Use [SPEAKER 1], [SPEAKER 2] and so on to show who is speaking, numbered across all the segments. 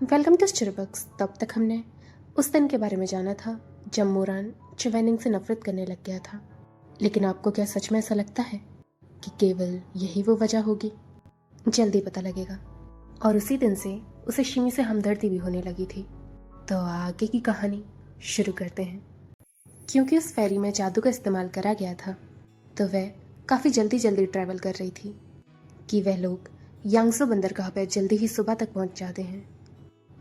[SPEAKER 1] Welcome to Starbucks. तब तक हमने उस दिन के बारे में जाना था जब मोरान चवैनिंग से नफरत करने लग गया था। लेकिन आपको क्या सच में ऐसा लगता है कि केवल यही वो वजह होगी? जल्दी पता लगेगा। और उसी दिन से उसे शिमी से हमदर्दी भी होने लगी थी। तो आगे की कहानी शुरू करते हैं। क्योंकि उस फेरी में जादू का इस्तेमाल करा गया था तो वह काफ़ी जल्दी जल्दी ट्रैवल कर रही थी कि वह लोग यांगसो बंदरगाह पर जल्दी ही सुबह तक पहुंच जाते हैं।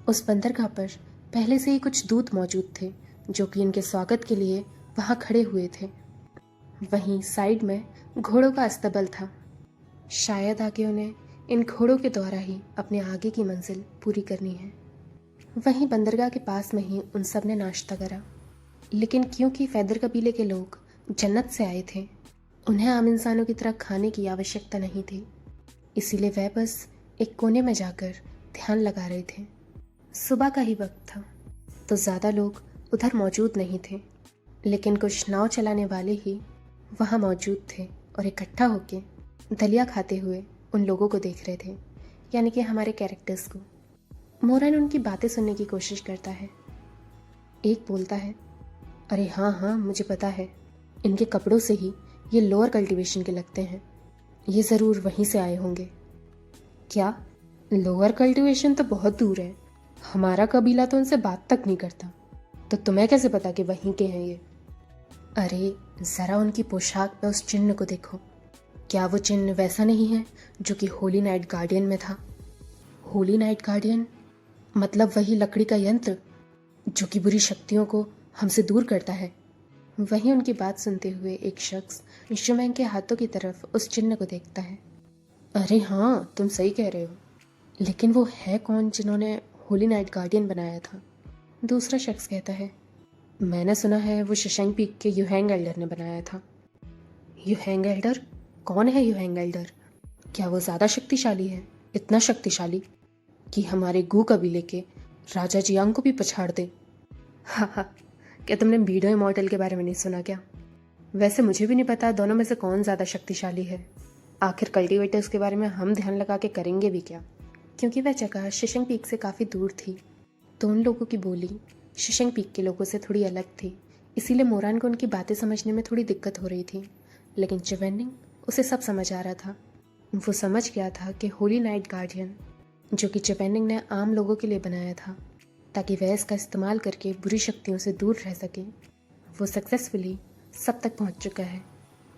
[SPEAKER 1] उस बंदरगाह पर पहले से ही कुछ दूत मौजूद थे जो कि इनके स्वागत के लिए वहां खड़े हुए थे। वहीं साइड में घोड़ों का अस्तबल था। शायद आगे उन्हें इन घोड़ों के द्वारा ही अपने आगे की मंजिल पूरी करनी है। वहीं बंदरगाह के पास में ही उन सब ने नाश्ता करा। लेकिन क्योंकि फैदर कबीले के लोग जन्नत से आए थे, उन्हें आम इंसानों की तरह खाने की आवश्यकता नहीं थी। इसीलिए वह बस एक कोने में जाकर ध्यान लगा रहे थे। सुबह का ही वक्त था तो ज़्यादा लोग उधर मौजूद नहीं थे, लेकिन कुछ नाव चलाने वाले ही वहाँ मौजूद थे और इकट्ठा होके दलिया खाते हुए उन लोगों को देख रहे थे, यानी कि हमारे कैरेक्टर्स को। मोरन उनकी बातें सुनने की कोशिश करता है। एक बोलता है, अरे हाँ हाँ मुझे पता है, इनके कपड़ों से ही ये लोअर कल्टीवेशन के लगते हैं। ये ज़रूर वहीं से आए होंगे। क्या? लोअर कल्टीवेशन तो बहुत दूर है, हमारा कबीला तो उनसे बात तक नहीं करता, तो तुम्हें कैसे पता कि वहीं के हैं ये? अरे ज़रा उनकी पोशाक पे उस चिन्ह को देखो। क्या वो चिन्ह वैसा नहीं है जो कि होली नाइट गार्डियन में था? होली नाइट गार्डियन मतलब वही लकड़ी का यंत्र जो कि बुरी शक्तियों को हमसे दूर करता है। वहीं उनकी बात सुनते हुए एक शख्स शुमैंग के हाथों की तरफ उस चिन्ह को देखता है। अरे हाँ तुम सही कह रहे हो, लेकिन वो है कौन जिन्होंने होली नाइट गार्डियन बनाया था? दूसरा शख्स कहता है, मैंने सुना है वो शशंक पीक के युहैंग एल्डर ने बनाया था। युहैंग एल्डर? कौन है युहैंग एल्डर? क्या वो ज़्यादा शक्तिशाली है, इतना शक्तिशाली कि हमारे गू कबीले के राजा जियांग को भी पछाड़ दे? हाँ हाँ, क्या तुमने बीडो इमॉर्टल के बारे में नहीं सुना क्या? वैसे मुझे भी नहीं पता दोनों में से कौन ज़्यादा शक्तिशाली है। आखिर कल्टीवेटर्स के बारे में हम ध्यान लगा के करेंगे भी क्या, क्योंकि वह जगह शशंक पीक से काफ़ी दूर थी। तो उन लोगों की बोली शशंक पीक के लोगों से थोड़ी अलग थी, इसीलिए मोरान को उनकी बातें समझने में थोड़ी दिक्कत हो रही थी। लेकिन चवैनिंग उसे सब समझ आ रहा था। वो समझ गया था कि होली नाइट गार्डियन जो कि चवैनिंग ने आम लोगों के लिए बनाया था ताकि वह इसका इस्तेमाल करके बुरी शक्तियों से दूर रह सके, वो सक्सेसफुली सब तक पहुंच चुका है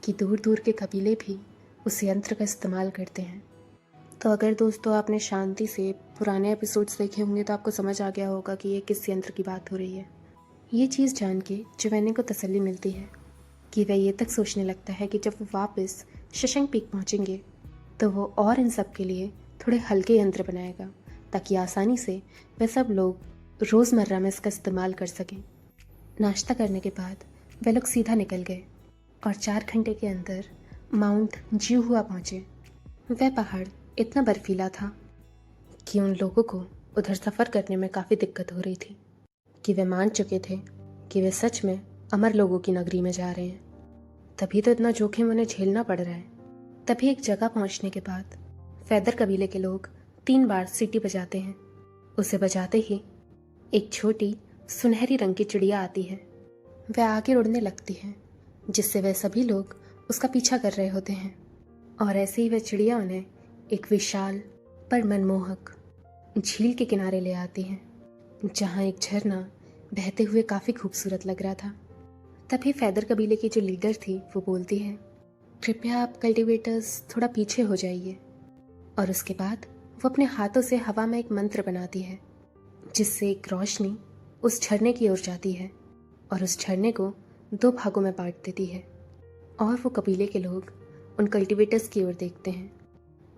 [SPEAKER 1] कि दूर दूर के कबीले भी उस यंत्र का इस्तेमाल करते हैं। तो अगर दोस्तों आपने शांति से पुराने एपिसोड्स देखे होंगे तो आपको समझ आ गया होगा कि ये किस यंत्र की बात हो रही है। ये चीज़ जान के चवैनिंग को तसल्ली मिलती है कि वह ये तक सोचने लगता है कि जब वो वापस शशंक पीक पहुँचेंगे तो वो और इन सब के लिए थोड़े हल्के यंत्र बनाएगा ताकि आसानी से वह सब लोग रोज़मर्रा में इसका इस्तेमाल कर सकें। नाश्ता करने के बाद वे लोग सीधा निकल गए और 4 घंटे के अंदर माउंट जिहुआ पहुँचे। वह पहाड़ इतना बर्फीला था कि उन लोगों को उधर सफ़र करने में काफ़ी दिक्कत हो रही थी कि वे मान चुके थे कि वे सच में अमर लोगों की नगरी में जा रहे हैं, तभी तो इतना जोखिम उन्हें झेलना पड़ रहा है। तभी एक जगह पहुंचने के बाद फैदर कबीले के लोग 3 बार सीटी बजाते हैं। उसे बजाते ही एक छोटी सुनहरी रंग की चिड़िया आती है। वह आगे उड़ने लगती है जिससे वह सभी लोग उसका पीछा कर रहे होते हैं। और ऐसे ही वह चिड़िया उन्हें एक विशाल पर मनमोहक झील के किनारे ले आती है जहाँ एक झरना बहते हुए काफ़ी खूबसूरत लग रहा था। तभी फैदर कबीले की जो लीडर थी वो बोलती है, कृपया आप कल्टीवेटर्स थोड़ा पीछे हो जाइए। और उसके बाद वो अपने हाथों से हवा में एक मंत्र बनाती है जिससे एक रोशनी उस झरने की ओर जाती है और उस झरने को 2 भागों में बांट देती है। और वो कबीले के लोग उन कल्टीवेटर्स की ओर देखते हैं,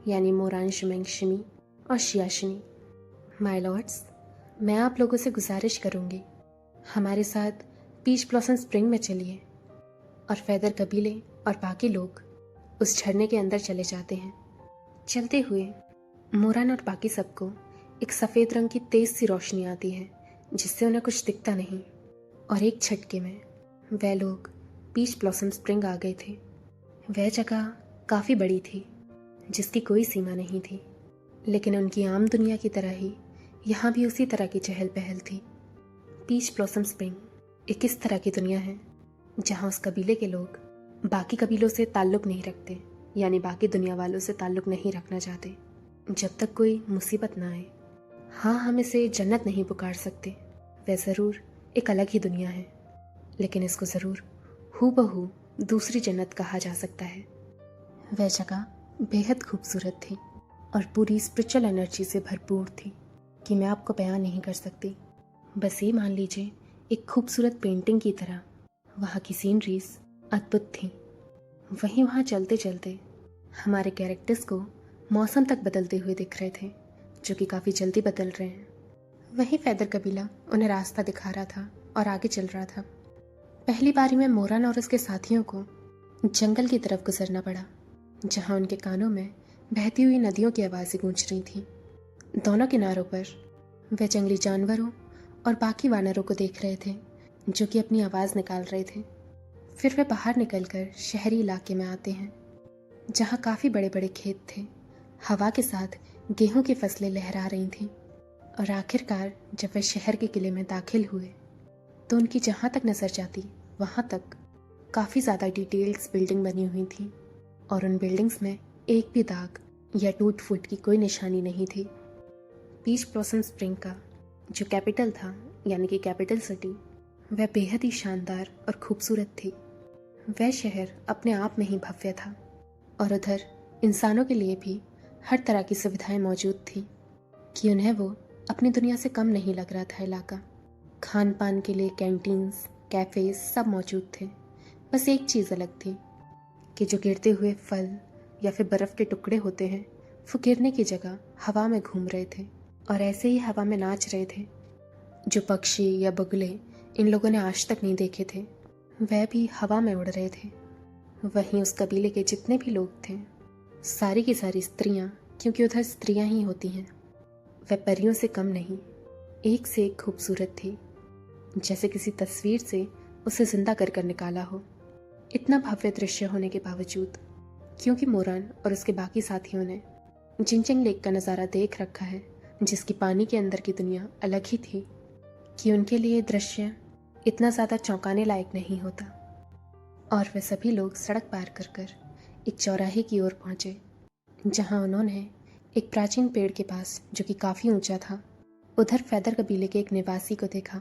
[SPEAKER 1] यानी मोरान, शुमेंग, शिमी और शियाशिनी। माय लॉर्ड्स, मैं आप लोगों से गुजारिश करूँगी, हमारे साथ पीच ब्लॉसम स्प्रिंग में चलिए। और फैदर कबीले और बाकी लोग उस झरने के अंदर चले जाते हैं। चलते हुए मोरान और बाकी सबको एक सफ़ेद रंग की तेज़ सी रोशनी आती है जिससे उन्हें कुछ दिखता नहीं, और एक झटके में वह लोग पीच ब्लॉसम स्प्रिंग आ गए थे। वह जगह काफ़ी बड़ी थी जिसकी कोई सीमा नहीं थी, लेकिन उनकी आम दुनिया की तरह ही यहाँ भी उसी तरह की चहल पहल थी। पीच ब्लॉसम स्प्रिंग एक इस तरह की दुनिया है जहाँ उस कबीले के लोग बाकी कबीलों से ताल्लुक़ नहीं रखते, यानी बाकी दुनिया वालों से ताल्लुक़ नहीं रखना चाहते जब तक कोई मुसीबत ना आए। हाँ, हम इसे जन्नत नहीं पुकार सकते, वह ज़रूर एक अलग ही दुनिया है, लेकिन इसको ज़रूर हूबहू दूसरी जन्नत कहा जा सकता है। वह जगह बेहद खूबसूरत थी और पूरी स्पिरिचुअल एनर्जी से भरपूर थी कि मैं आपको बयान नहीं कर सकती। बस ये मान लीजिए, एक खूबसूरत पेंटिंग की तरह वहाँ की सीनरीज अद्भुत थी। वहीं वहाँ चलते चलते हमारे कैरेक्टर्स को मौसम तक बदलते हुए दिख रहे थे, जो कि काफ़ी जल्दी बदल रहे हैं। वही फैदर कबीला उन्हें रास्ता दिखा रहा था और आगे चल रहा था। पहली बारी में मोरन और उसके साथियों को जंगल की तरफ गुजरना पड़ा, जहाँ उनके कानों में बहती हुई नदियों की आवाज़ें गूंज रही थीं। दोनों किनारों पर वे जंगली जानवरों और बाकी वानरों को देख रहे थे, जो कि अपनी आवाज़ निकाल रहे थे। फिर वे बाहर निकलकर शहरी इलाके में आते हैं, जहाँ काफ़ी बड़े बड़े खेत थे। हवा के साथ गेहूं की फसलें लहरा रही थीं। और आखिरकार जब वे शहर के किले में दाखिल हुए तो उनकी जहाँ तक नज़र जाती वहाँ तक काफ़ी ज़्यादा डिटेल्स बिल्डिंग बनी हुई थी, और उन बिल्डिंग्स में एक भी दाग या टूट फूट की कोई निशानी नहीं थी। पीच ब्लॉसम स्प्रिंग का जो कैपिटल था, यानी कि कैपिटल सिटी, वह बेहद ही शानदार और खूबसूरत थी। वह शहर अपने आप में ही भव्य था, और उधर इंसानों के लिए भी हर तरह की सुविधाएं मौजूद थी कि उन्हें वो अपनी दुनिया से कम नहीं लग रहा था इलाका। खान पान के लिए कैंटीन्स, कैफ़ेज़ सब मौजूद थे। बस एक चीज़ अलग थी कि जो गिरते हुए फल या फिर बर्फ़ के टुकड़े होते हैं, वो गिरने की जगह हवा में घूम रहे थे और ऐसे ही हवा में नाच रहे थे। जो पक्षी या बगुले इन लोगों ने आज तक नहीं देखे थे, वह भी हवा में उड़ रहे थे। वहीं उस कबीले के जितने भी लोग थे, सारी की सारी स्त्रियां, क्योंकि उधर स्त्रियां ही होती हैं, वह परियों से कम नहीं, एक से एक खूबसूरत थी, जैसे किसी तस्वीर से उसे जिंदा कर कर निकाला हो। इतना भव्य दृश्य होने के बावजूद, क्योंकि मोरन और उसके बाकी साथियों ने जिनचेंग लेक का नज़ारा देख रखा है, जिसकी पानी के अंदर की दुनिया अलग ही थी, कि उनके लिए दृश्य इतना ज़्यादा चौंकाने लायक नहीं होता। और वे सभी लोग सड़क पार कर कर एक चौराहे की ओर पहुँचे, जहाँ उन्होंने एक प्राचीन पेड़ के पास, जो कि काफ़ी ऊंचा था, उधर फैदर कबीले के एक निवासी को देखा,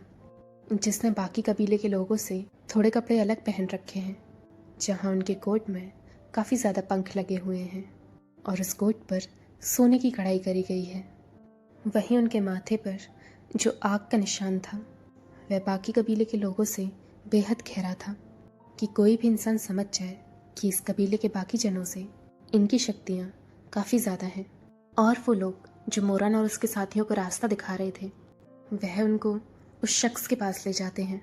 [SPEAKER 1] जिसने बाकी कबीले के लोगों से थोड़े कपड़े अलग पहन रखे हैं, जहाँ उनके कोट में काफ़ी ज़्यादा पंख लगे हुए हैं और उस कोट पर सोने की कढ़ाई करी गई है। वहीं उनके माथे पर जो आग का निशान था, वह बाकी कबीले के लोगों से बेहद गहरा था कि कोई भी इंसान समझ जाए कि इस कबीले के बाकी जनों से इनकी शक्तियाँ काफ़ी ज़्यादा हैं। और वो लोग जो मोरन और उसके साथियों को रास्ता दिखा रहे थे, वह उनको उस शख्स के पास ले जाते हैं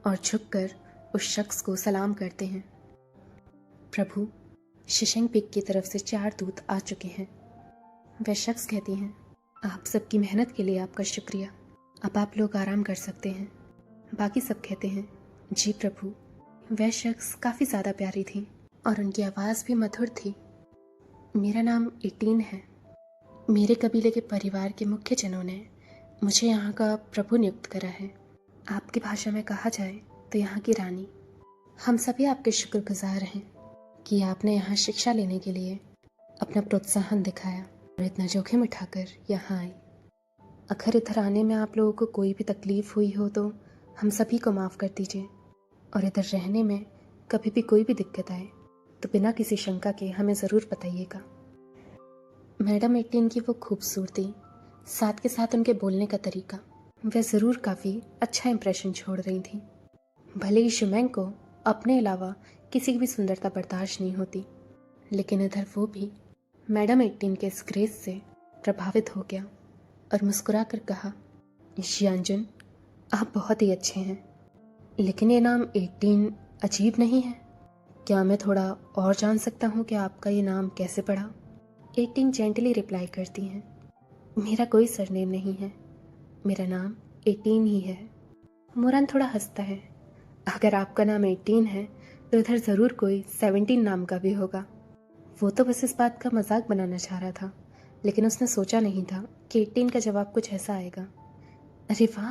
[SPEAKER 1] और झुककर उस शख्स को सलाम करते हैं। प्रभु, शिशेंग पिग की तरफ से 4 दूत आ चुके हैं। वह शख्स कहती हैं, आप सबकी मेहनत के लिए आपका शुक्रिया, अब आप लोग आराम कर सकते हैं। बाकी सब कहते हैं, जी प्रभु। वह शख्स काफ़ी ज़्यादा प्यारी थी और उनकी आवाज़ भी मधुर थी। मेरा नाम 18 है। मेरे कबीले के परिवार के मुख्य जनों ने मुझे यहाँ का प्रभु नियुक्त करा है। आपकी भाषा में कहा जाए तो यहाँ की रानी। हम सभी आपके शुक्रगुजार हैं कि आपने यहाँ शिक्षा लेने के लिए अपना प्रोत्साहन दिखाया और इतना जोखिम उठाकर यहाँ आए। अगर इधर आने में आप लोगों को कोई भी तकलीफ़ हुई हो तो हम सभी को माफ़ कर दीजिए, और इधर रहने में कभी भी कोई भी दिक्कत आए तो बिना किसी शंका के हमें ज़रूर बताइएगा। मैडम 18 की वो खूबसूरती, साथ के साथ उनके बोलने का तरीका, वह ज़रूर काफ़ी अच्छा इंप्रेशन छोड़ रही थी। भले ही शुमैंग को अपने अलावा किसी की भी सुंदरता बर्दाश्त नहीं होती, लेकिन इधर वो भी मैडम 18 के इस ग्रेस से प्रभावित हो गया और मुस्कुरा कर कहा, जियानजुन, आप बहुत ही अच्छे हैं, लेकिन ये नाम 18 अजीब नहीं है? क्या मैं थोड़ा और जान सकता हूँ कि आपका ये नाम कैसे पड़ा? 18 जेंटली रिप्लाई करती हैं, मेरा कोई सरनेम नहीं है, मेरा नाम 18 ही है। मोरन थोड़ा हंसता है, अगर आपका नाम 18 है तो इधर ज़रूर कोई 17 नाम का भी होगा। वो तो बस इस बात का मजाक बनाना चाह रहा था लेकिन उसने सोचा नहीं था कि 18 का जवाब कुछ ऐसा आएगा। अरे वाह,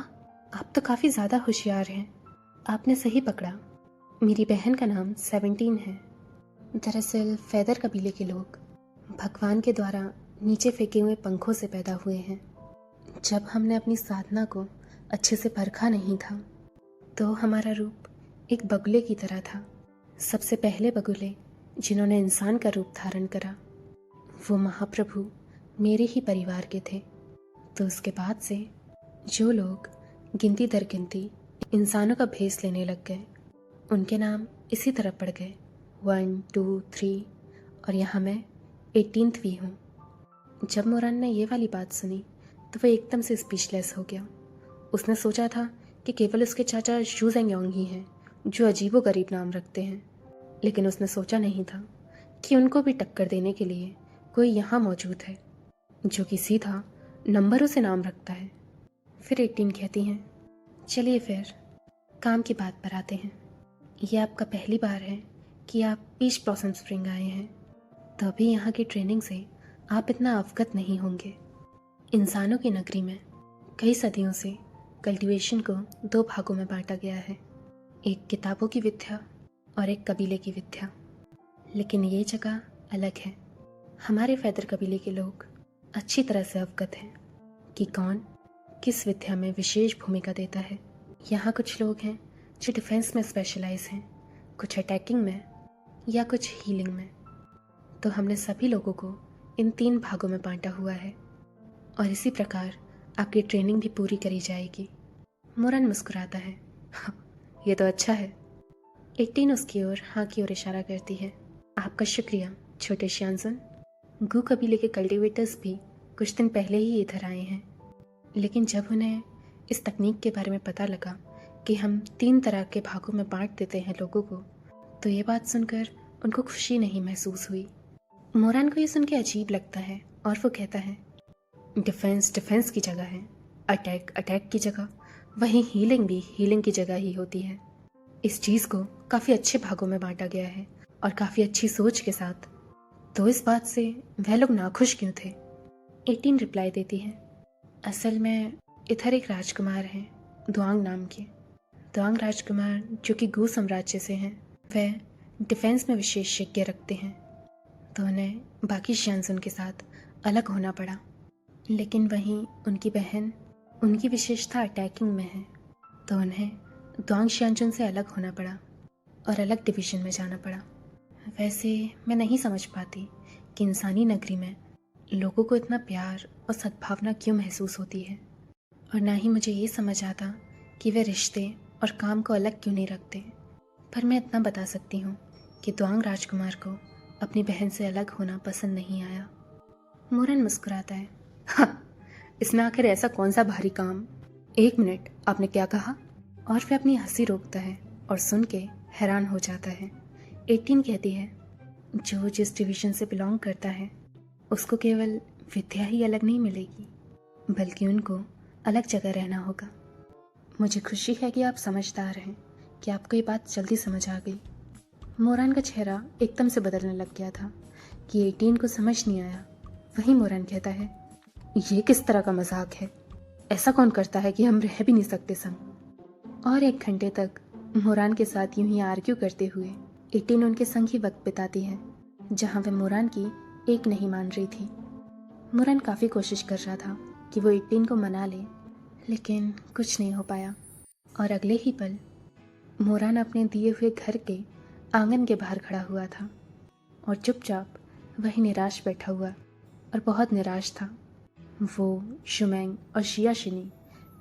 [SPEAKER 1] आप तो काफ़ी ज़्यादा होशियार हैं। आपने सही पकड़ा। मेरी बहन का नाम 17 है। दरअसल फैदर कबीले के लोग भगवान के द्वारा नीचे फेंके हुए पंखों से पैदा हुए हैं। जब हमने अपनी साधना को अच्छे से परखा नहीं था तो हमारा रूप एक बगुले की तरह था। सबसे पहले बगुले जिन्होंने इंसान का रूप धारण करा वो महाप्रभु मेरे ही परिवार के थे। तो उसके बाद से जो लोग गिनती दर गिनती इंसानों का भेस लेने लग गए उनके नाम इसी तरह पड़ गए, 1 2 3, और यहाँ मैं 18वीं हूँ। जब मोरान ने ये वाली बात सुनी तो वह एकदम से स्पीचलेस हो गया। उसने सोचा था कि केवल उसके चाचा शू जेंगयोंग ही हैं जो अजीबोगरीब नाम रखते हैं, लेकिन उसने सोचा नहीं था कि उनको भी टक्कर देने के लिए कोई यहाँ मौजूद है जो कि सीधा नंबरों से नाम रखता है। फिर 18 कहती हैं, चलिए फिर काम की बात पर आते हैं। यह आपका पहली बार है कि आप पीच ब्लॉसम स्प्रिंग आए हैं, तो अभी यहाँ की ट्रेनिंग से आप इतना अवगत नहीं होंगे। इंसानों की नगरी में कई सदियों से कल्टीवेशन को 2 भागों में बांटा गया है, एक किताबों की विद्या और एक कबीले की विद्या। लेकिन ये जगह अलग है। हमारे फैदर कबीले के लोग अच्छी तरह से अवगत हैं कि कौन किस विद्या में विशेष भूमिका देता है। यहाँ कुछ लोग हैं जो डिफेंस में स्पेशलाइज हैं, कुछ अटैकिंग में या कुछ हीलिंग में। तो हमने सभी लोगों को इन 3 भागों में बांटा हुआ है और इसी प्रकार आपकी ट्रेनिंग भी पूरी करी जाएगी। मोरन मुस्कुराता है, ये तो अच्छा है। 18 उसकी ओर हाँ की ओर इशारा करती है। आपका शुक्रिया छोटे श्यानसन। गू कबीले के कल्टीवेटर्स भी कुछ दिन पहले ही इधर आए हैं, लेकिन जब उन्हें इस तकनीक के बारे में पता लगा कि हम 3 तरह के भागों में बांट देते हैं लोगों को, तो ये बात सुनकर उनको खुशी नहीं महसूस हुई। मोरान को ये सुन के अजीब लगता है और वो कहता है, डिफेंस डिफेंस की जगह है, अटैक अटैक की जगह, वहीं हीलिंग भी हीलिंग की जगह ही होती है। इस चीज़ को काफ़ी अच्छे भागों में बांटा गया है और काफ़ी अच्छी सोच के साथ। तो इस बात से वह लोग नाखुश क्यों थे? 18 रिप्लाई देती है, असल में इधर एक राजकुमार हैं दुआंग नाम के। दुआंग राजकुमार जो कि गू साम्राज्य से हैं, वह डिफेंस में विशेषज्ञ रखते हैं, तो उन्हें बाकी श्यानसन के साथ अलग होना पड़ा। लेकिन वहीं उनकी बहन, उनकी विशेषता अटैकिंग में है, तो उन्हें दुआंग श्यानसन से अलग होना पड़ा और अलग डिवीज़न में जाना पड़ा। वैसे मैं नहीं समझ पाती कि इंसानी नगरी में लोगों को इतना प्यार और सद्भावना क्यों महसूस होती है, और ना ही मुझे ये समझ आता कि वे रिश्ते और काम को अलग क्यों नहीं रखते। पर मैं इतना बता सकती हूँ कि दुआंग राजकुमार को अपनी बहन से अलग होना पसंद नहीं आया। मोरन मुस्कुराता है, हाँ, इसमें आखिर ऐसा कौन सा भारी काम? 1 मिनट, आपने क्या कहा? और वह अपनी हंसी रोकता है और सुन के हैरान हो जाता है। 18 कहती है, जो जिस डिवीज़न से बिलोंग करता है उसको केवल विद्या ही अलग नहीं मिलेगी, बल्कि उनको अलग जगह रहना होगा। मुझे खुशी है कि आप समझदार हैं, कि आपको ये बात जल्दी समझ आ गई। मोरान का चेहरा एकदम से बदलने लग गया था कि 18 को समझ नहीं आया। वहीं मोरान कहता है, ये किस तरह का मजाक है? ऐसा कौन करता है कि हम रह भी नहीं सकते संग? और 1 घंटे तक मोरान के साथ यूं ही आर्ग्यू करते हुए 18 उनके संग ही वक्त बिताती है, जहाँ वह मोरान की एक नहीं मान रही थी। मोरान काफ़ी कोशिश कर रहा था कि वो 18 को मना ले, लेकिन कुछ नहीं हो पाया। और अगले ही पल मोरान अपने दिए हुए घर के आंगन के बाहर खड़ा हुआ था और चुपचाप वही निराश बैठा हुआ और बहुत निराश था। वो, शुमैंग और शियाशिनी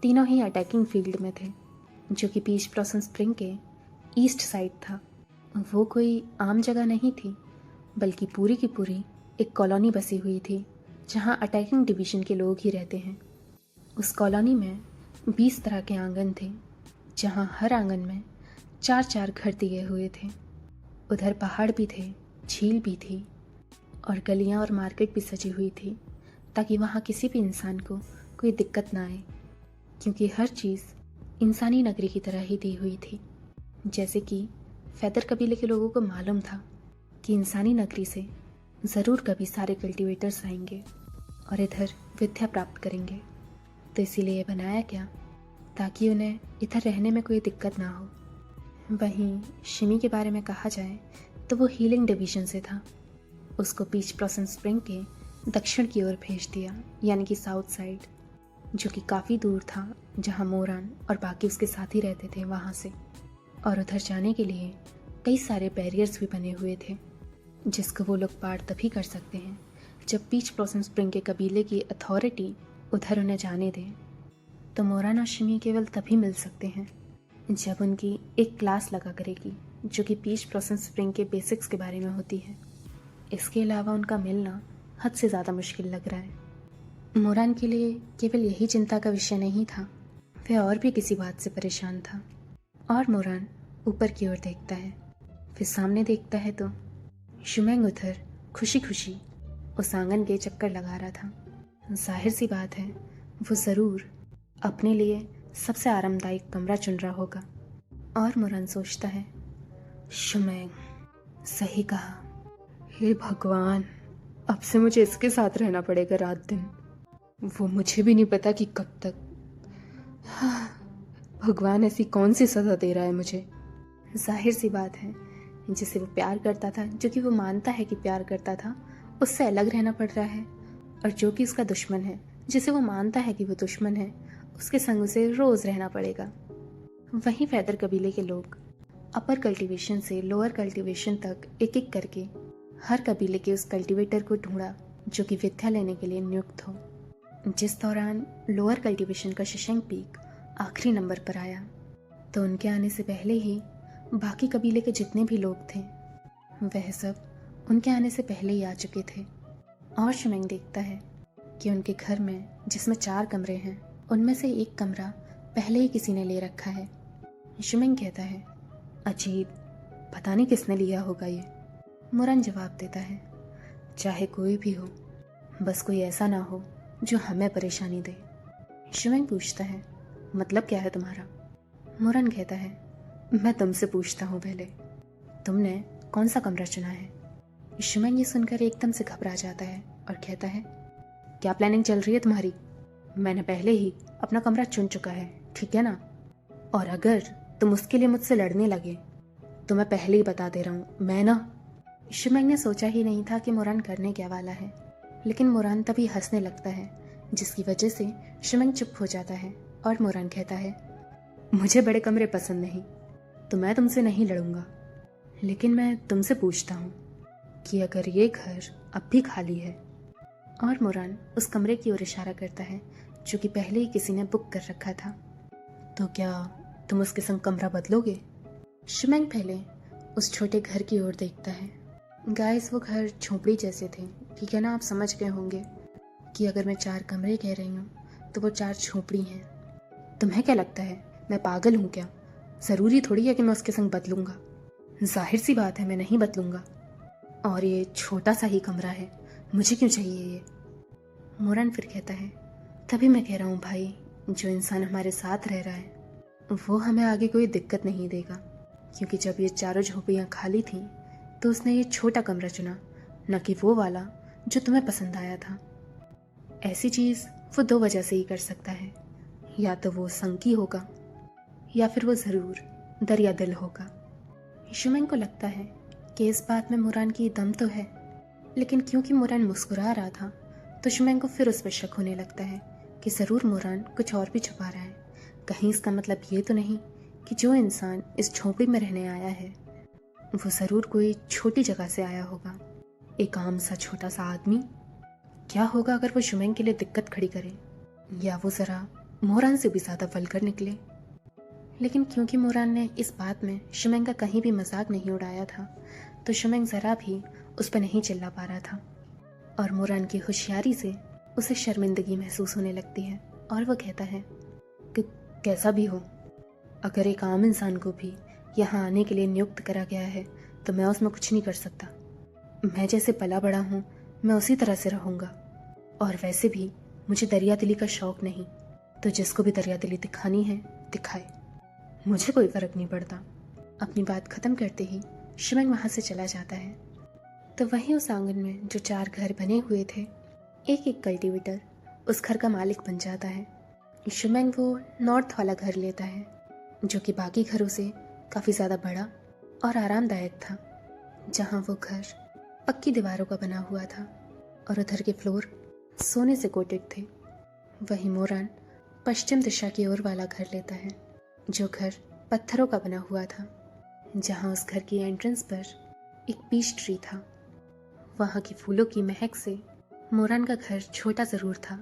[SPEAKER 1] तीनों ही अटैकिंग फील्ड में थे, जो कि पीच ब्लॉसम स्प्रिंग के ईस्ट साइड था। वो कोई आम जगह नहीं थी, बल्कि पूरी की पूरी एक कॉलोनी बसी हुई थी, जहाँ अटैकिंग डिवीज़न के लोग ही रहते हैं। उस कॉलोनी में 20 तरह के आंगन थे, जहाँ हर आंगन में 4-4 घर दिए हुए थे। उधर पहाड़ भी थे, झील भी थी और गलियाँ और मार्केट भी सजी हुई थी, ताकि वहाँ किसी भी इंसान को कोई दिक्कत ना आए, क्योंकि हर चीज़ इंसानी नगरी की तरह ही दी हुई थी। जैसे कि फैदर कबीले के लोगों को मालूम था कि इंसानी नगरी से ज़रूर कभी सारे कल्टीवेटर्स आएंगे और इधर विद्या प्राप्त करेंगे। तो इसीलिए ये बनाया गया ताकि उन्हें इधर रहने में कोई दिक्कत ना हो। वहीं शिमी के बारे में कहा जाए तो वो हीलिंग डिवीजन से था। उसको पीच ब्लॉसम स्प्रिंग के दक्षिण की ओर भेज दिया, यानी कि साउथ साइड, जो कि काफ़ी दूर था, जहाँ मोरान और बाकी उसके साथी रहते थे वहाँ से। और उधर जाने के लिए कई सारे बैरियर्स भी बने हुए थे, जिसको वो लोग पार तभी कर सकते हैं जब पीच ब्लॉसम स्प्रिंग के कबीले की अथॉरिटी उधर उन्हें जाने दे। तो मोरान और शिमी केवल तभी मिल सकते हैं जब उनकी एक क्लास लगा करेगी, जो कि पीच ब्लॉसम स्प्रिंग के बेसिक्स के बारे में होती है। इसके अलावा उनका मिलना हद से ज़्यादा मुश्किल लग रहा है। मोरान के लिए केवल यही चिंता का विषय नहीं था, वह और भी किसी बात से परेशान था। और मोरान ऊपर की ओर देखता है, फिर सामने देखता है तो शुमेंग उधर खुशी खुशी उस आंगन के चक्कर लगा रहा था। जाहिर सी बात है वो ज़रूर अपने लिए सबसे आरामदायक कमरा चुन रहा होगा। और मोरान सोचता है, शुमेंग, सही कहा, हे भगवान, अब से मुझे इसके साथ रहना पड़ेगा रात दिन। वो मुझे भी नहीं पता कि कब तक। भगवान ऐसी कौन सी सज़ा दे रहा है मुझे। जाहिर सी बात है, जिसे वो प्यार करता था, जो कि वो मानता है कि प्यार करता था, उससे अलग रहना पड़ रहा है। और जो कि उसका दुश्मन है, जिसे वो मानता है कि वो दुश्मन है, उसके संग उसे रोज़ रहना पड़ेगा। वहीं फैदर कबीले के लोग अपर कल्टीवेशन से लोअर कल्टीवेशन तक एक एक करके हर कबीले के उस कल्टीवेटर को ढूंढा जो कि विद्या लेने के लिए नियुक्त हो। जिस दौरान लोअर कल्टीवेशन का शशंक पीक आखिरी नंबर पर आया, तो उनके आने से पहले ही बाकी कबीले के जितने भी लोग थे वह सब उनके आने से पहले ही आ चुके थे। और शुमेंग देखता है कि उनके घर में, जिसमें 4 कमरे हैं, उनमें से एक कमरा पहले ही किसी ने ले रखा है। शुमेंग कहता है, अजीब, पता नहीं किसने लिया होगा ये। मोरान जवाब देता है, चाहे कोई भी हो, बस कोई ऐसा ना हो जो हमें परेशानी दे। शुमेंग पूछता है, मतलब क्या है तुम्हारा? मोरान कहता है, मैं तुमसे पूछता हूँ पहले, तुमने कौन सा कमरा चुना है? शुमेंग ये सुनकर एकदम से घबरा जाता है और कहता है, क्या प्लानिंग चल रही है तुम्हारी? मैंने पहले ही अपना कमरा चुन चुका है, ठीक है ना? और अगर तुम उसके लिए मुझसे लड़ने लगे तो मैं पहले ही बता दे रहा हूँ, मैं ना। शुमेंग ने सोचा ही नहीं था कि मोरान करने क्या वाला है, लेकिन मोरान तभी हंसने लगता है, जिसकी वजह से शुमेंग चुप हो जाता है। और मोरान कहता है, मुझे बड़े कमरे पसंद नहीं, तो मैं तुमसे नहीं लड़ूंगा, लेकिन मैं तुमसे पूछता हूँ कि अगर ये घर अब भी खाली है। और मोरान उस कमरे की ओर इशारा करता है जो कि पहले ही किसी ने बुक कर रखा था। तो क्या तुम उसके संग कमरा बदलोगे? शुमेंग पहले उस छोटे घर की ओर देखता है। गाइस, वो घर झोपड़ी जैसे थे, ठीक है ना? आप समझ गए होंगे कि अगर मैं 4 कमरे कह रही हूँ तो वो 4 झोपड़ी हैं। तुम्हें क्या लगता है मैं पागल हूँ क्या? ज़रूरी थोड़ी है कि मैं उसके संग बदलूंगा। जाहिर सी बात है मैं नहीं बदलूंगा। और ये छोटा सा ही कमरा है, मुझे क्यों चाहिए ये? मोरान फिर कहता है, तभी मैं कह रहा हूँ भाई, जो इंसान हमारे साथ रह रहा है वो हमें आगे कोई दिक्कत नहीं देगा, क्योंकि जब ये चारों झोपड़ियाँ खाली थीं तो उसने ये छोटा कमरा चुना, न कि वो वाला जो तुम्हें पसंद आया था। ऐसी चीज़ वो 2 वजह से ही कर सकता है, या तो वो संकी होगा या फिर वो ज़रूर दरिया दिल होगा। शुमेंग को लगता है कि इस बात में मोरान की दम तो है, लेकिन क्योंकि मोरान मुस्कुरा रहा था तो शुमेंग को फिर उस पर शक होने लगता है कि ज़रूर मोरान कुछ और भी छुपा रहा है। कहीं इसका मतलब ये तो नहीं कि जो इंसान इस झोंपड़ी में रहने आया है वो ज़रूर कोई छोटी जगह से आया होगा, एक आम सा छोटा सा आदमी। क्या होगा अगर वो शुमेंग के लिए दिक्कत खड़ी करे, या वो ज़रा मोरान से भी ज़्यादा वल्गर निकले? लेकिन क्योंकि मोरान ने इस बात में शुमेंग का कहीं भी मजाक नहीं उड़ाया था, तो शुमेंग ज़रा भी उस पर नहीं चिल्ला पा रहा था। और मोरान की होशियारी से उसे शर्मिंदगी महसूस होने लगती है और वह कहता है कि कैसा भी हो, अगर एक आम इंसान को भी यहाँ आने के लिए नियुक्त करा गया है तो मैं उसमें कुछ नहीं कर सकता। मैं जैसे पला बड़ा हूँ मैं उसी तरह से रहूँगा। और वैसे भी मुझे दरिया दिली का शौक़ नहीं, तो जिसको भी दरिया दिली दिखानी है दिखाए, मुझे कोई फ़र्क नहीं पड़ता। अपनी बात ख़त्म करते ही शुमेंग वहाँ से चला जाता है। तो वहीं उस आंगन में जो 4 घर बने हुए थे एक एक कल्टीवेटर उस घर का मालिक बन जाता है। शुमेंग वो नॉर्थ वाला घर लेता है, जो कि बाकी घरों से काफ़ी ज़्यादा बड़ा और आरामदायक था, जहाँ वो घर पक्की दीवारों का बना हुआ था और उधर के फ्लोर सोने से कोटेड थे। वहीं मोरान पश्चिम दिशा की ओर वाला घर लेता है, जो घर पत्थरों का बना हुआ था, जहाँ उस घर की एंट्रेंस पर एक पीच ट्री था। वहाँ की फूलों की महक से मोरान का घर छोटा ज़रूर था,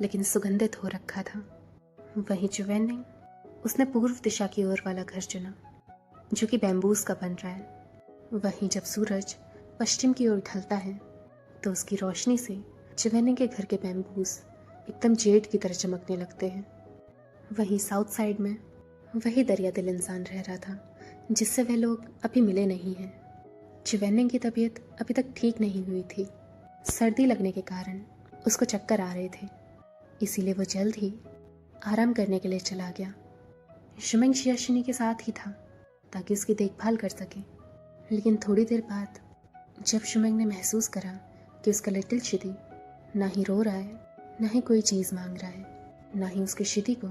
[SPEAKER 1] लेकिन सुगंधित हो रखा था। वहीं चुवैनिंग, उसने पूर्व दिशा की ओर वाला घर चुना, जो कि बैम्बूस का बन रहा है। वहीं जब सूरज पश्चिम की ओर ढलता है तो उसकी रोशनी से चुवैनिंग के घर के बैम्बूस एकदम जेड की तरह चमकने लगते हैं। वहीं साउथ साइड में वही दरिया दिल इंसान रह रहा था, जिससे वह लोग अभी मिले नहीं हैं। चुवैनिंग की तबीयत अभी तक ठीक नहीं हुई थी। सर्दी लगने के कारण उसको चक्कर आ रहे थे, इसीलिए वो जल्द ही आराम करने के लिए चला गया। शुमेंग शियाशिनी के साथ ही था ताकि उसकी देखभाल कर सके। लेकिन थोड़ी देर बाद जब शुमेंग ने महसूस करा कि उसका लिटिल शिदी ना ही रो रहा है, ना ही कोई चीज़ मांग रहा है, ना ही उसके शिदी को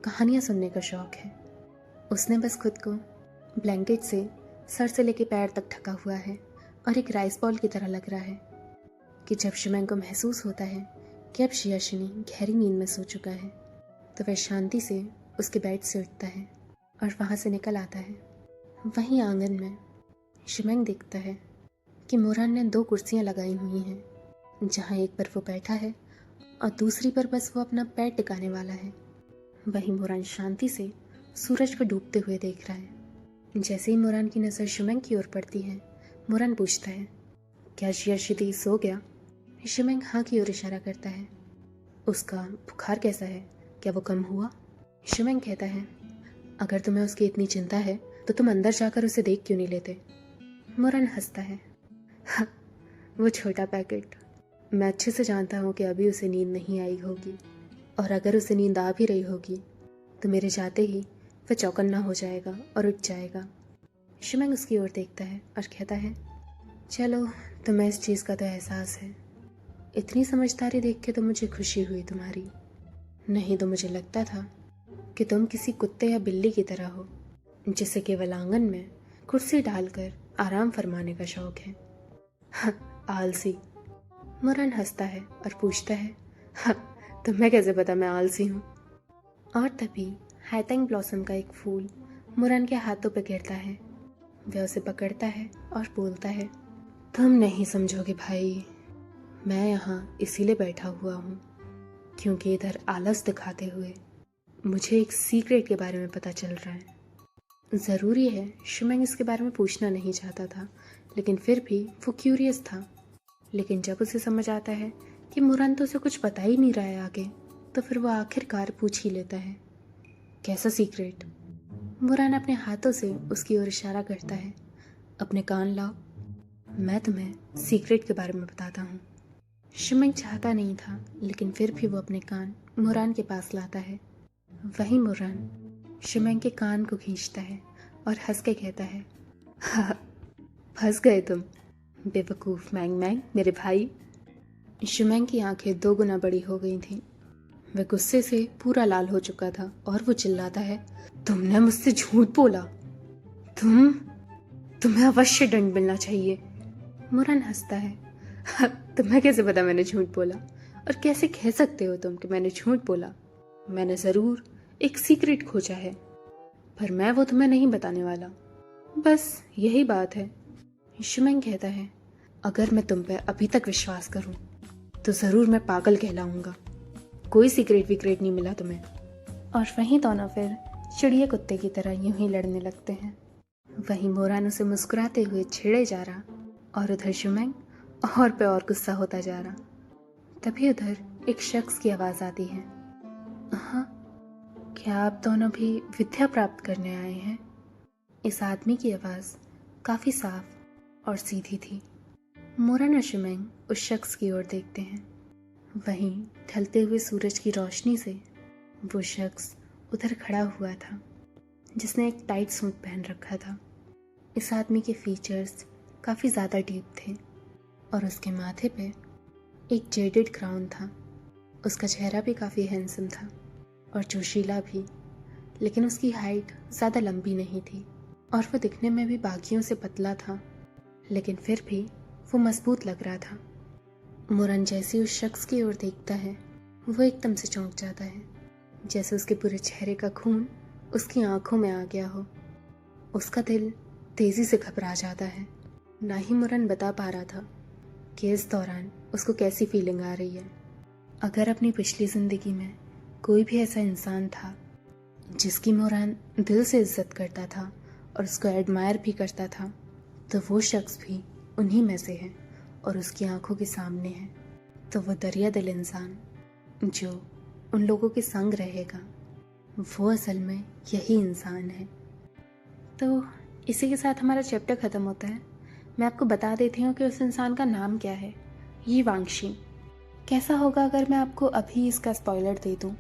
[SPEAKER 1] कहानियाँ सुनने का शौक है, उसने बस खुद को ब्लैंकेट से सर से लेके पैर तक ढका हुआ है और एक राइस बॉल की तरह लग रहा है कि जब शुमेंग को महसूस होता है कि अब शियाशिनी गहरी नींद में सो चुका है, तो वह शांति से उसके बेड से उठता है और वहाँ से निकल आता है। वहीं आंगन में शुमेंग देखता है कि मोरान ने 2 कुर्सियाँ लगाई हुई हैं, जहाँ एक पर वो बैठा है और दूसरी पर बस वो अपना पैर टिकाने वाला है। वहीं मोरान शांति से सूरज को डूबते हुए देख रहा है। जैसे ही मोरान की नज़र शुमेंग की ओर पड़ती है, मोरान पूछता है, क्या शियाशिदी सो गया? शुमेंग हाँ की ओर इशारा करता है। उसका बुखार कैसा है? क्या वो कम हुआ? शुमेंग कहता है, अगर तुम्हें उसकी इतनी चिंता है तो तुम अंदर जाकर उसे देख क्यों नहीं लेते? मोरान हंसता है, हाँ, वो छोटा पैकेट, मैं अच्छे से जानता हूँ कि अभी उसे नींद नहीं आई होगी, और अगर उसे नींद आ भी रही होगी तो मेरे जाते ही वह चौकन्ना हो जाएगा और उठ जाएगा। शुमेंग उसकी ओर देखता है और कहता है, चलो, तुम्हें इस चीज़ का तो एहसास है। इतनी समझदारी देख के तो मुझे खुशी हुई तुम्हारी। नहीं तो मुझे लगता था कि तुम किसी कुत्ते या बिल्ली की तरह हो, जिसे केवल आंगन में कुर्सी डालकर आराम फरमाने का शौक है। हाँ, आलसी। मोरान हंसता है और पूछता है, हाँ, तुम्हें कैसे पता मैं आलसी हूँ? और तभी हाइटेंग ब्लॉसम का एक फूल मोरान के हाथों पर गिरता है। वह उसे पकड़ता है और बोलता है, तुम नहीं समझोगे भाई, मैं यहाँ इसीलिए बैठा हुआ हूँ क्योंकि इधर आलस दिखाते हुए मुझे एक सीक्रेट के बारे में पता चल रहा है। ज़रूरी है शुमेंग इसके बारे में पूछना नहीं चाहता था, लेकिन फिर भी वो क्यूरियस था। लेकिन जब उसे समझ आता है कि मोरान तो उसे कुछ बता ही नहीं रहा है आगे, तो फिर वो आखिरकार पूछ ही लेता है, कैसा सीक्रेट? मोरान अपने हाथों से उसकी ओर इशारा करता है, अपने कान लाओ, मैं तुम्हें सीक्रेट के बारे में बताता हूँ। शुमेंग चाहता नहीं था, लेकिन फिर भी वो अपने कान मोरान के पास लाता है। वहीं मोरान शुमेंग के कान को खींचता है और हंस के कहता है, हाँ, फंस गए तुम, बेवकूफ़ मैंग मैंग मेरे भाई। शुमेंग की आंखें 2 गुना बड़ी हो गई थीं। वह गुस्से से पूरा लाल हो चुका था और वो चिल्लाता है, तुमने मुझसे झूठ बोला, तुम्हें अवश्य दंड मिलना चाहिए। मोरान हंसता है, हाँ, तुम्हें कैसे पता मैंने झूठ बोला? और कैसे कह सकते हो तुम कि मैंने झूठ बोला? मैंने ज़रूर एक सीक्रेट खोजा है, पर मैं वो तुम्हें नहीं बताने वाला, बस यही बात है। शुमेंग कहता है, अगर मैं तुम पे अभी तक विश्वास करूं तो ज़रूर मैं पागल कहलाऊंगा। कोई सीक्रेट विक्रेट नहीं मिला तुम्हें। और वहीं दोनों फिर चिड़िया कुत्ते की तरह यूं ही लड़ने लगते हैं। वहीं मोरान उसे मुस्कुराते हुए छेड़े जा रहा और उधर शुमेंग और पे और गुस्सा होता जा रहा। तभी उधर एक शख्स की आवाज़ आती है, हाँ, क्या आप दोनों भी विद्या प्राप्त करने आए हैं? इस आदमी की आवाज़ काफ़ी साफ और सीधी थी। मोरान और शुमेंग उस शख्स की ओर देखते हैं। वहीं ढलते हुए सूरज की रोशनी से वो शख्स उधर खड़ा हुआ था, जिसने एक टाइट सूट पहन रखा था। इस आदमी के फीचर्स काफ़ी ज़्यादा डीप थे और उसके माथे पे एक जेडेड क्राउन था। उसका चेहरा भी काफ़ी हैंडसम था और जोशीला भी, लेकिन उसकी हाइट ज़्यादा लंबी नहीं थी और वो दिखने में भी बाकियों से पतला था, लेकिन फिर भी वो मजबूत लग रहा था। मुरन जैसे उस शख्स की ओर देखता है, वो एकदम से चौंक जाता है, जैसे उसके पूरे चेहरे का खून उसकी आंखों में आ गया हो। उसका दिल तेजी से घबरा जाता है। ना ही मुरन बता पा रहा था कि इस दौरान उसको कैसी फीलिंग आ रही है। अगर अपनी पिछली ज़िंदगी में कोई भी ऐसा इंसान था जिसकी मुरन दिल से इज्जत करता था और उसको एडमायर भी करता था, तो वो शख्स भी उन्हीं में से है और उसकी आंखों के सामने है। तो वो दरिया दिल इंसान जो उन लोगों के संग रहेगा, वो असल में यही इंसान है। तो इसी के साथ हमारा चैप्टर ख़त्म होता है। मैं आपको बता देती हूँ कि उस इंसान का नाम क्या है, ये वांगशी। कैसा होगा अगर मैं आपको अभी इसका स्पॉइलर दे दूँ?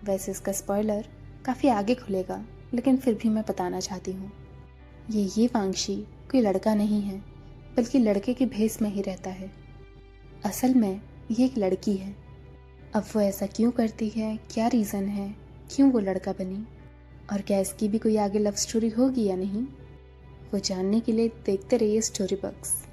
[SPEAKER 1] वैसे इसका स्पॉइलर काफ़ी आगे खुलेगा, लेकिन फिर भी मैं बताना चाहती हूँ। ये वांगशी कोई लड़का नहीं है, बल्कि लड़के के भेस में ही रहता है। असल में ये एक लड़की है। अब वो ऐसा क्यों करती है, क्या रीज़न है, क्यों वो लड़का बनी, और क्या इसकी भी कोई आगे लव स्टोरी होगी या नहीं, वो जानने के लिए देखते रहिए स्टोरी बक्स।